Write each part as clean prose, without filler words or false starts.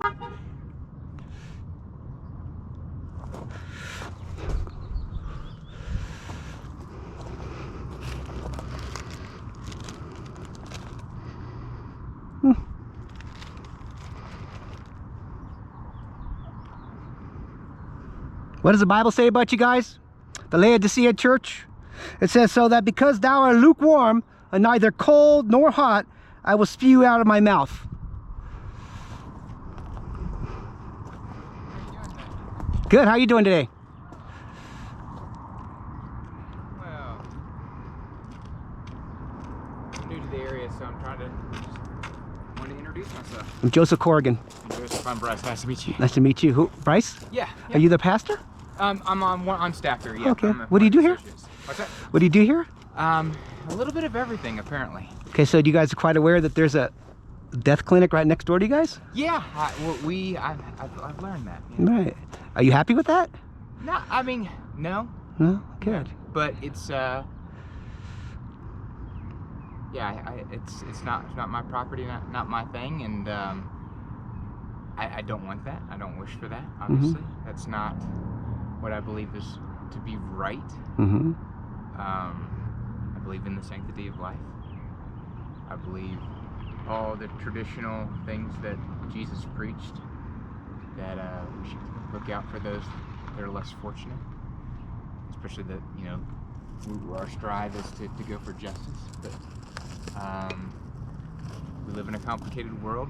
What does the Bible say about you guys? The Laodicea church? It says, so that because thou art lukewarm and neither cold nor hot, I will spew you out of my mouth. Good, how you doing today? Well, I'm new to the area, so I'm trying to want to introduce myself. I'm Joseph Corrigan. Joseph, I'm Bryce. Nice to meet you. Nice to meet you. Who, Bryce? Yeah. Are you the pastor? I'm staff here. Yeah. Okay. What do you do here? What's that? What do you do here? A little bit of everything, apparently. Okay, so you guys are quite aware that there's a death clinic right next door to you guys? Yeah. I've learned that. Yeah. Right. Are you happy with that? No, I mean, no. No? Good. But it's it's not my property, not my thing, and I don't want that. I don't wish for that. Obviously, that's not what I believe is to be right. I believe in the sanctity of life. I believe all the traditional things that Jesus preached, that we should look out for those that are less fortunate, especially that, you know, our strive is to go for justice. But we live in a complicated world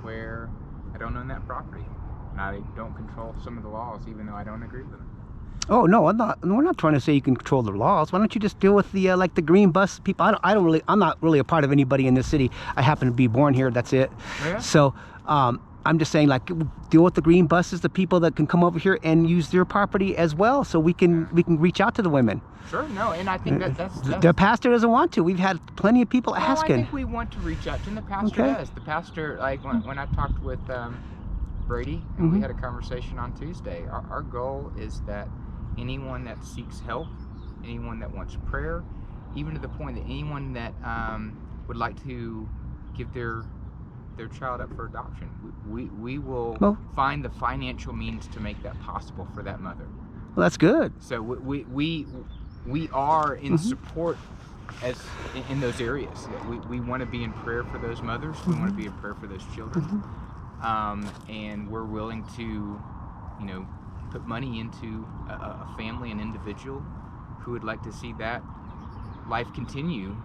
where I don't own that property, and I don't control some of the laws, even though I don't agree with them. Oh no, I'm not. We're not trying to say you can control the laws. Why don't you just deal with the like the green bus people? I'm not really a part of anybody in this city. I happen to be born here. That's it. Yeah. So I'm just saying, like, deal with the green buses, the people that can come over here and use their property as well, so we can reach out to the women. Sure. No, and I think that's the pastor doesn't want to. We've had plenty of people asking. I think we want to reach out to, and the pastor does. The pastor, like when I talked with Brady, and we had a conversation on Tuesday. Our goal is that anyone that seeks help, anyone that wants prayer, even to the point that anyone that would like to give their child up for adoption, we will find the financial means to make that possible for that mother. Well, that's good. So we are in support in those areas. We want to be in prayer for those mothers. We want to be in prayer for those children, and we're willing to, you know, put money into a family, an individual who would like to see that life continue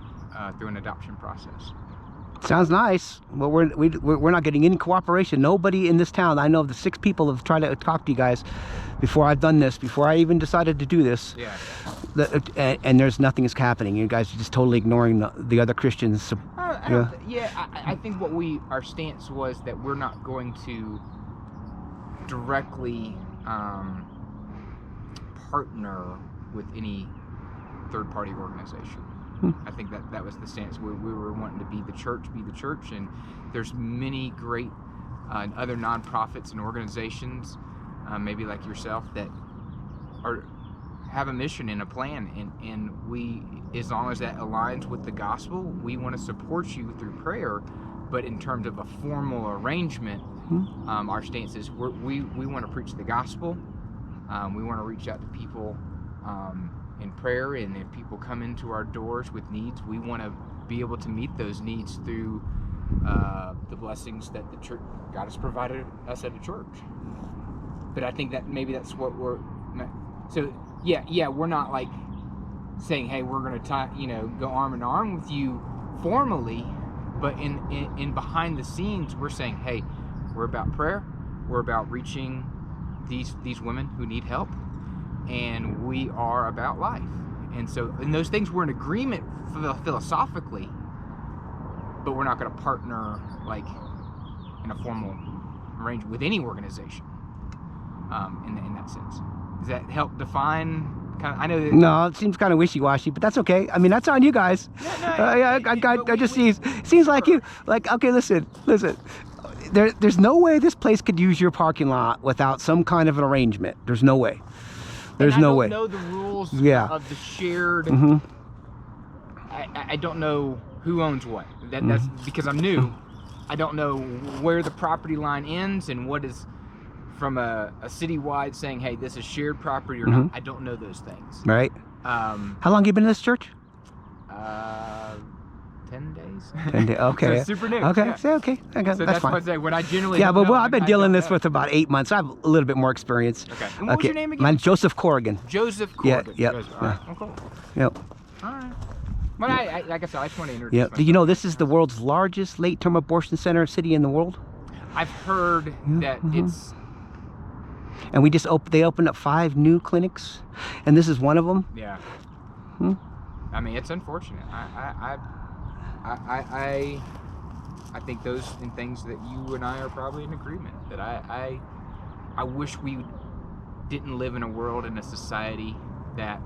through an adoption process. Sounds nice. Well, we're not getting any cooperation. Nobody in this town. I know the 6 people have tried to talk to you guys before I've done this, before I even decided to do this. Yeah. And there's nothing is happening. You guys are just totally ignoring the other Christians. I think our stance was that we're not going to directly partner with any third-party organization. I think that was the stance. We were wanting to be the church, and there's many great other nonprofits and organizations, maybe like yourself, that have a mission and a plan, and we, as long as that aligns with the gospel, we want to support you through prayer. But in terms of a formal arrangement, our stance is we want to preach the gospel. We want to reach out to people in prayer, and if people come into our doors with needs, we want to be able to meet those needs through the blessings that the church, God has provided us at a church. But I think that maybe that's what we're. So yeah, we're not like saying, hey, we're going to go arm in arm with you formally, but in behind the scenes, we're saying, hey, we're about prayer, we're about reaching these women who need help, and we are about life. And so in those things, we're in agreement philosophically, but we're not going to partner like in a formal arrangement with any organization in that sense. Does that help define? I know that. No, it seems kind of wishy-washy, but that's okay. I mean, that's on you guys. Seems like you, like, okay, listen. There's no way this place could use your parking lot without some kind of an arrangement. There's no way. There's no way. I don't know the rules of the shared. I don't know who owns what. That's because I'm new. I don't know where the property line ends and what is from a citywide saying, hey, this is shared property or not. I don't know those things. Right. How long have you been in this church? 10 days. 10 days. Okay. So it's super new. Okay. Yeah. Okay. Okay. So that's fine. what I say. When I generally Yeah, don't but know, well, I've been I dealing don't this know. with about 8 months. I have a little bit more experience. Okay. And what was your name again? Mine's Joseph Corrigan. Joseph Yeah. Corrigan. Yep. Joseph. All right. Oh, cool. Yep. All right. Well, like I said, I just want to introduce Yeah. myself. Do you know this is the world's largest late-term abortion center city in the world? I've heard that it's. And we just they opened up 5 new clinics, and this is one of them. Yeah. I mean, it's unfortunate. I think those things that you and I are probably in agreement. That I wish we didn't live in a world, in a society that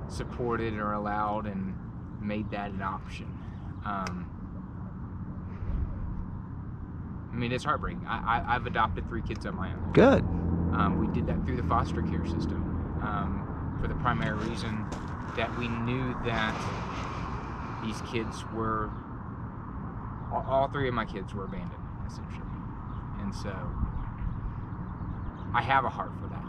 supported or allowed and made that an option. I mean, it's heartbreaking. I've adopted 3 kids on my own. Good. We did that through the foster care system for the primary reason that we knew that these kids were, all 3 of my kids were abandoned, essentially. And so I have a heart for that.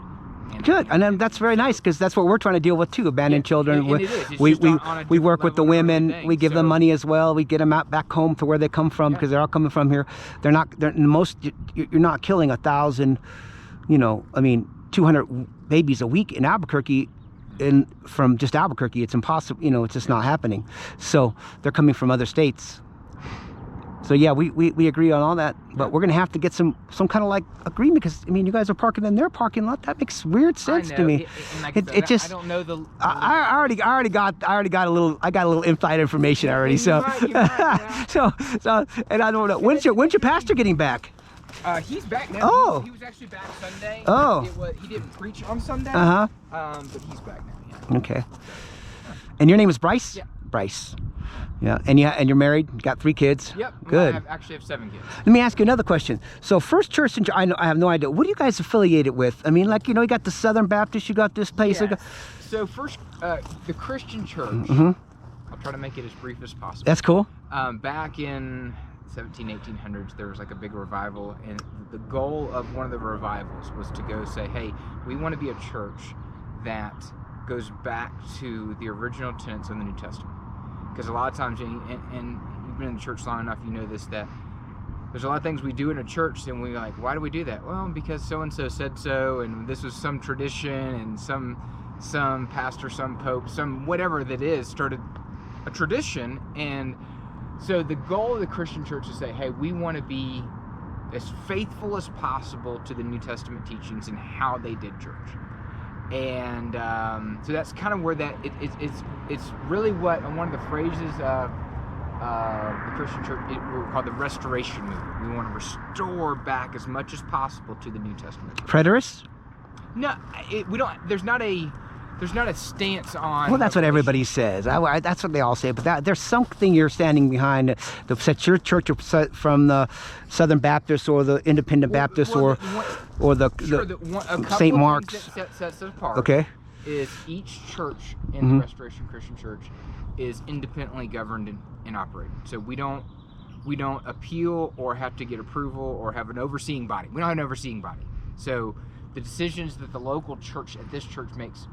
And Good, and then that's very nice because that's what we're trying to deal with too. Abandoned children. and it is. It's We just on a we work different with the level and women. everything. We give them So- money as well. We get them out back home to where they come from because they're all coming from here. They're not. They're most. You're not killing 1,000. 200 babies a week in Albuquerque. From just Albuquerque, it's impossible. It's just not happening. So they're coming from other states. So yeah, we agree on all that, but we're gonna have to get some kind of like agreement because you guys are parking in their parking lot. That makes weird sense to me. It just. I don't know the. I already got a little. I got a little inside information already. So, You might, yeah. so, and I don't know. When's your pastor getting back? He's back now. Oh. He was actually back Sunday. Oh. He didn't preach on Sunday. Uh-huh. But he's back now. Yeah. Okay. And your name is Bryce? Yeah. Bryce. Yeah. And you're married. Got 3 kids. Yep. Good. I actually have 7 kids. Let me ask you another question. So First Church, I have no idea. What are you guys affiliated with? You got the Southern Baptist. You got this place. Yes. So first, the Christian Church. I'll try to make it as brief as possible. That's cool. Back in 1800s, there was like a big revival, and the goal of one of the revivals was to go say, hey, we want to be a church that goes back to the original tenets of the New Testament. Because a lot of times, and you've been in the church long enough, you know this, that there's a lot of things we do in a church and we're like, why do we do that? Well, because so-and-so said so, and this was some tradition, and some pastor, some pope, some whatever that is, started a tradition. And so the goal of the Christian church is to say, hey, we want to be as faithful as possible to the New Testament teachings and how they did church. And so that's kind of where that it's really what one of the phrases of the Christian church we're called the restoration movement. We want to restore back as much as possible to the New Testament. Preterists? No, we don't. There's not a stance on. Well, that's what everybody says. That's what they all say. But there's something you're standing behind. Your church from the Southern Baptist or the Independent Baptist or the St. Mark's. That sets it apart. Okay. Is each church in the Restoration Christian Church is independently governed and operated. So we don't appeal or have to get approval or have an overseeing body. We don't have an overseeing body. So the decisions that the local church at this church makes